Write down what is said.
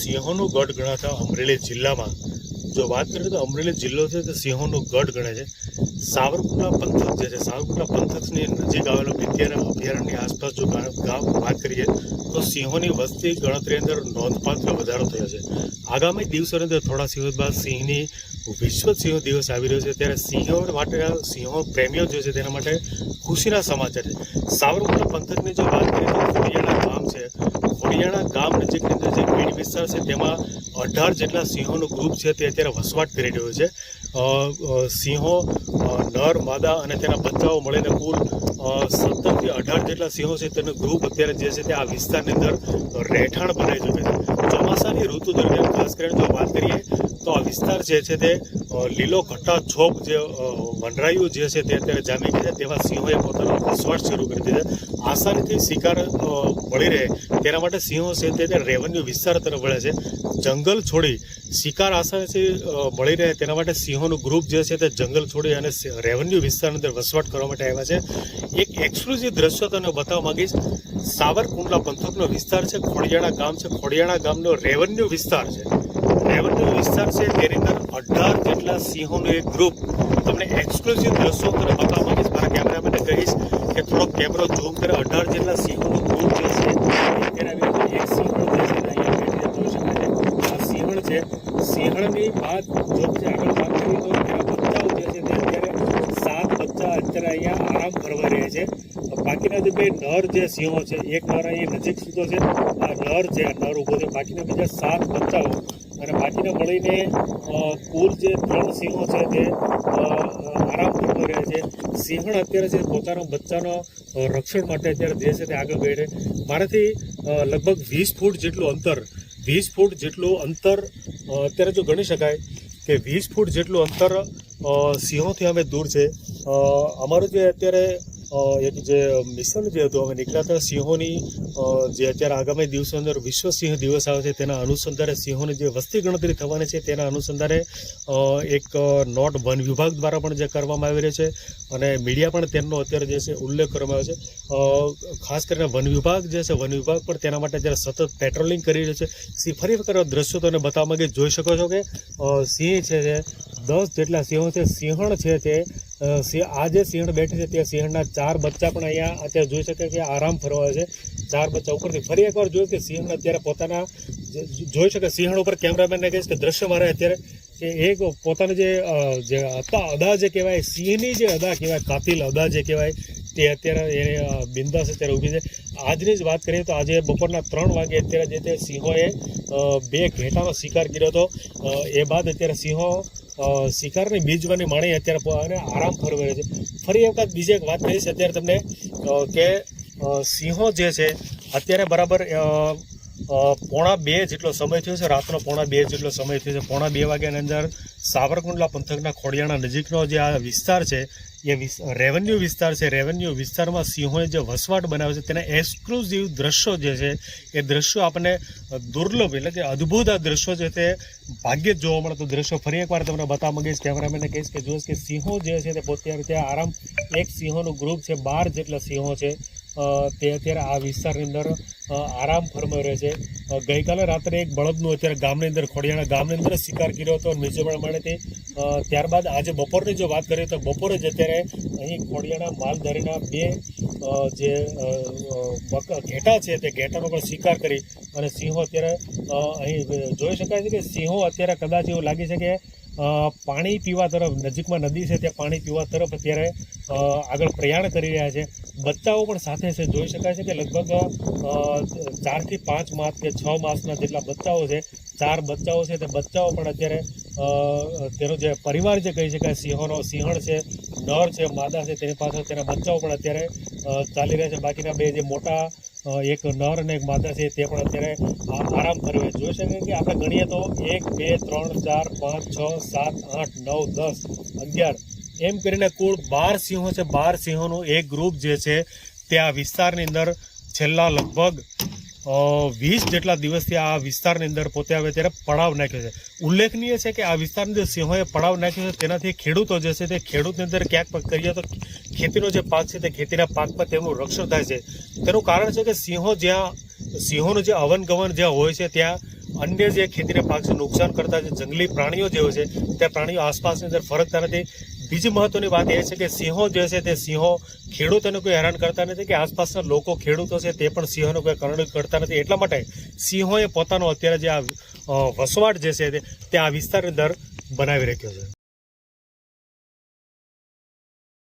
સિંહોનો ગઢ ગણાતા અમરેલી જિલ્લામાં જો વાત કરીએ તો અમરેલી જિલ્લો છે તે સિંહોનો ગઢ ગણે છે. સાવરકુંડલા પંથક જે છે, સાવરકુંડલા પંથકની નજીક આવેલો વિદ્યારા અભયારણ્યની આસપાસ જો ગામ વાત કરીએ તો સિંહોની વસ્તી ગણતરી અંદર નોંધપાત્ર વધારો થયો છે. આગામી દિવસોની અંદર થોડા દિવસ બાદ સિંહની વિશ્વ સિંહ દિવસ આવી રહ્યો છે, ત્યારે સિંહો માટે સિંહો પ્રેમીઓ જે છે તેના માટે ખુશીના સમાચાર છે. સાવરકુંડલા પંથકની જો વાત કરીએ તો ખોડિયાણા ગામ છે. ખોડિયાણા ગામ નજીકની અંદર જે ગીર વિસ્તાર છે તેમાં 18 જેટલા સિંહોનું ગ્રુપ છે તે અત્યારે વસવાટ કરી રહ્યો છે. સિંહો નર માદા અને તેના બચ્ચાઓ મળીને કુલ 17 થી 18 જેટલા સિંહો છે તેનું ગ્રુપ અત્યારે જે છે તે આ વિસ્તારની અંદર રહેઠાણ બનાવી ચૂકે છે. ચોમાસાની ઋતુ દરમિયાન ખાસ કરીને જો વાત કરીએ તો આ વિસ્તાર જે છે તે લીલો ઘટ્ટા છોપ જે વનરાયું જે છે તે અત્યારે જામી ગયા છે, તેવા સિંહોએ પોતાનો વસવાટ શરૂ કરી દીધો છે. આસાનીથી શિકાર મળી રહે તેના માટે સિંહો છે તે રેવન્યુ વિસ્તાર તરફ વળે છે. જંગલ છોડી શિકાર આસાનીથી મળી રહે તેના માટે સિંહોનું ગ્રુપ જે છે તે જંગલ છોડી અને રેવન્યુ વિસ્તારની અંદર વસવાટ કરવા માટે આવ્યા છે. એક એક્સક્લુઝિવ દ્રશ્ય તમને બતાવવા માંગીશ. સાવરકુંડલા પંથકનો વિસ્તાર છે, ખોડિયાણા ગામ છે. ખોડિયાણા ગામનો રેવન્યુ વિસ્તાર છે. રેવન્યુ વિસ્તાર છે તેની અંદર 18 જેટલા સિંહોનું એક ગ્રુપ તમને એક્સક્લુઝિવ દ્રશ્યો તમને બતાવવા માંગીશ. મારા કેમેરામેનને કહીશ કે થોડોક કેમેરો ઝૂમ કરે. 18 જેટલા સિંહોનું ગ્રુપ જે છે અત્યારે એક સિંહણ જે છે અહીંયા જોઈ શકાય છે. આ સિંહણ છે. સિંહણની બાદ જો આગળ વાત કરીએ તો તેના બચ્ચાઓ જે છે તે અત્યારે 7 બચ્ચા અત્યારે અહીંયા આરામ કરવા રહ્યા છે. બાકીના જે બે નર જે સિંહો છે, એક નર અહીંયા નજીક સૂતો છે, આ નર છે, આ નર ઊભો છે. બાકીના બીજા 7 બચ્ચાઓ અને બાકીના મળીને કુલ જે 3 સિંહો છે તે આરામ કરતો રહે છે. સિંહણ અત્યારે છે પોતાના બચ્ચાનો રક્ષણ માટે અત્યારે જે છે તે આગળ ગઈ છે. મારાથી લગભગ 20 ફૂટ જેટલું અંતર અત્યારે જો ગણી શકાય કે 20 ફૂટ જેટલું અંતર સિંહોથી અમે દૂર છે. અમારું જે અત્યારે એક જે મિશન જે હતું અમે નીકળ્યા હતા સિંહોની જે અત્યારે આગામી દિવસો અંદર વિશ્વ સિંહ દિવસ આવે છે તેના અનુસંધાને સિંહોની જે વસ્તી ગણતરી થવાની છે તેના અનુસંધાને એક નોટ વન વિભાગ દ્વારા પણ જે કરવામાં આવી રહ્યો છે અને મીડિયા પણ તેમનો અત્યારે જે છે ઉલ્લેખ કરવામાં આવ્યો છે. ખાસ કરીને વન વિભાગ જે છે વન વિભાગ પણ તેના માટે અત્યારે સતત પેટ્રોલિંગ કરી રહ્યો છે. ફરી વખત દ્રશ્યો તમને બતાવવા માંગે જોઈ શકો છો કે સિંહ છે તે 10 જેટલા સિંહો છે. સિંહણ છે તે આ જે સિંહણ બેઠી છે તે સિંહણના 4 બચ્ચા પણ અહીંયા અત્યારે જોઈ શકે કે આરામ ફરવા છે. 4 બચ્ચા ઉપરથી ફરી એકવાર જોયું કે સિંહણ અત્યારે પોતાના જોઈ શકે. સિંહણ ઉપર કેમેરામેનને કહીશ કે દ્રશ્ય મારે અત્યારે કે એક પોતાની જે અદા જે કહેવાય, સિંહની જે અદા કહેવાય, કાતિલ અદા જે કહેવાય તે અત્યારે એ બિંદાસ અત્યારે ઊભી છે. આજની જ વાત કરીએ તો આજે બપોરના 3 વાગે અત્યારે જે તે સિંહોએ 2 ઘેટાનો શિકાર કર્યો હતો. એ બાદ અત્યારે સિંહો શિકારની બીજવાની માણી અત્યારે આરામ ફરવે છે. ફરી એક બીજી એક વાત કહીશ અત્યારે તમને કે સિંહો જે છે અત્યારે બરાબર 1:30 જેટલો સમય થયો છે. રાતનો 1:30 જેટલો સમય થયો છે. 1:30 વાગ્યાની અંદર સાવરકુંડલા પંથકના ખોડિયાણા નજીકનો જે આ વિસ્તાર છે એ રેવન્યુ વિસ્તાર છે. રેવન્યુ વિસ્તારમાં સિંહોએ જે વસવાટ બનાવ્યો છે તેના એક્સક્લુઝિવ દ્રશ્યો જે છે એ દ્રશ્યો આપણને દુર્લભ એટલે કે અદ્ભુત આ દ્રશ્યો છે તે ભાગ્યે જ જોવા મળતું દ્રશ્યો ફરી એકવાર તમને બતાવવા માંગીશ. કેમેરામેનને કહીશ કે જોઈશ કે સિંહો જે છે તે પોતે ત્યાં આરામ એક સિંહોનું ગ્રુપ છે, 12 જેટલા સિંહો છે તે અત્યારે આ વિસ્તારની અંદર આરામ ફરમાઈ રહે છે. ગઈકાલે રાત્રે એક બળદનું અત્યારે ગામની અંદર ખોડિયાણા ગામની અંદર શિકાર કર્યો હતો નીચે પ્રમાણેથી. ત્યારબાદ આજે બપોરની જો વાત કરીએ તો બપોરે જ અત્યારે અહીં ખોડિયાણા માલધારીના 2 જે ઘેટા છે તે ઘેટાનો પણ શિકાર કરી અને સિંહો અત્યારે અહીં જોઈ શકાય છે કે સિંહો અત્યારે કદાચ એવું લાગે છે કે પાણી પીવા તરફ, નજીકમાં નદી છે ત્યાં પાણી પીવા તરફ અત્યારે આગળ પ્રયાણ કરી રહ્યા છે. બચ્ચાઓ પણ સાથે છે. જોઈ શકાય છે કે લગભગ 4 થી 5 માસ કે 6 માસના જેટલા બચ્ચાઓ છે. 4 બચ્ચાઓ છે તે બચ્ચાઓ પણ અત્યારે તેનો જે પરિવાર જે કહી શકાય સિંહણ છે, નર છે, માદા છે, તેની પાછળ તેના બચ્ચાઓ પણ અત્યારે ચાલી રહ્યા છે. બાકીના 2 જે મોટા એક નર અને એક માદા છે તે પણ અત્યારે આરામ ફરવે. જોઈ શકે કે આપણે ગણીએ તો 1 2 3 4 5 6 7 8 9 10 11 એમ કરીને કુલ 12 સિંહો છે. 12 સિંહોનું એક ગ્રુપ જે છે તે આ વિસ્તારની અંદર છેલ્લા લગભગ 20 જેટલા દિવસથી આ વિસ્તારની અંદર પોતે આવે ત્યારે પડાવ નાખ્યો છે. ઉલ્લેખનીય છે કે આ વિસ્તારની અંદર સિંહોએ પડાવ નાખ્યો છે તેનાથી ખેડૂતો જે છે તે ખેડૂતની અંદર ક્યાંક કરીએ તો ખેતીનો જે પાક છે તે ખેતીના પાક પર તેમનું રક્ષણ થાય છે. તેનું કારણ છે કે સિંહો જ્યાં સિંહોનું જે અવનગમન જ્યાં હોય છે ત્યાં અન્ય જે ખેતીના પાક છે નુકસાન કરતા જે જંગલી પ્રાણીઓ જે હોય છે ત્યાં પ્રાણીઓ આસપાસની અંદર ફરકતા નથી. બીજી મહત્વની વાત એ છે કે સિંહો જે છે તે સિંહો ખેડૂતોને કોઈ હેરાન કરતા નથી કે આસપાસના લોકો ખેડૂતો છે તે પણ સિંહોને કોઈ કરણી કરતા નથી. એટલા માટે સિંહોએ પોતાનો અત્યારે જે આ વસવાટ જે છે તે આ વિસ્તારની અંદર બનાવી રાખ્યો છે.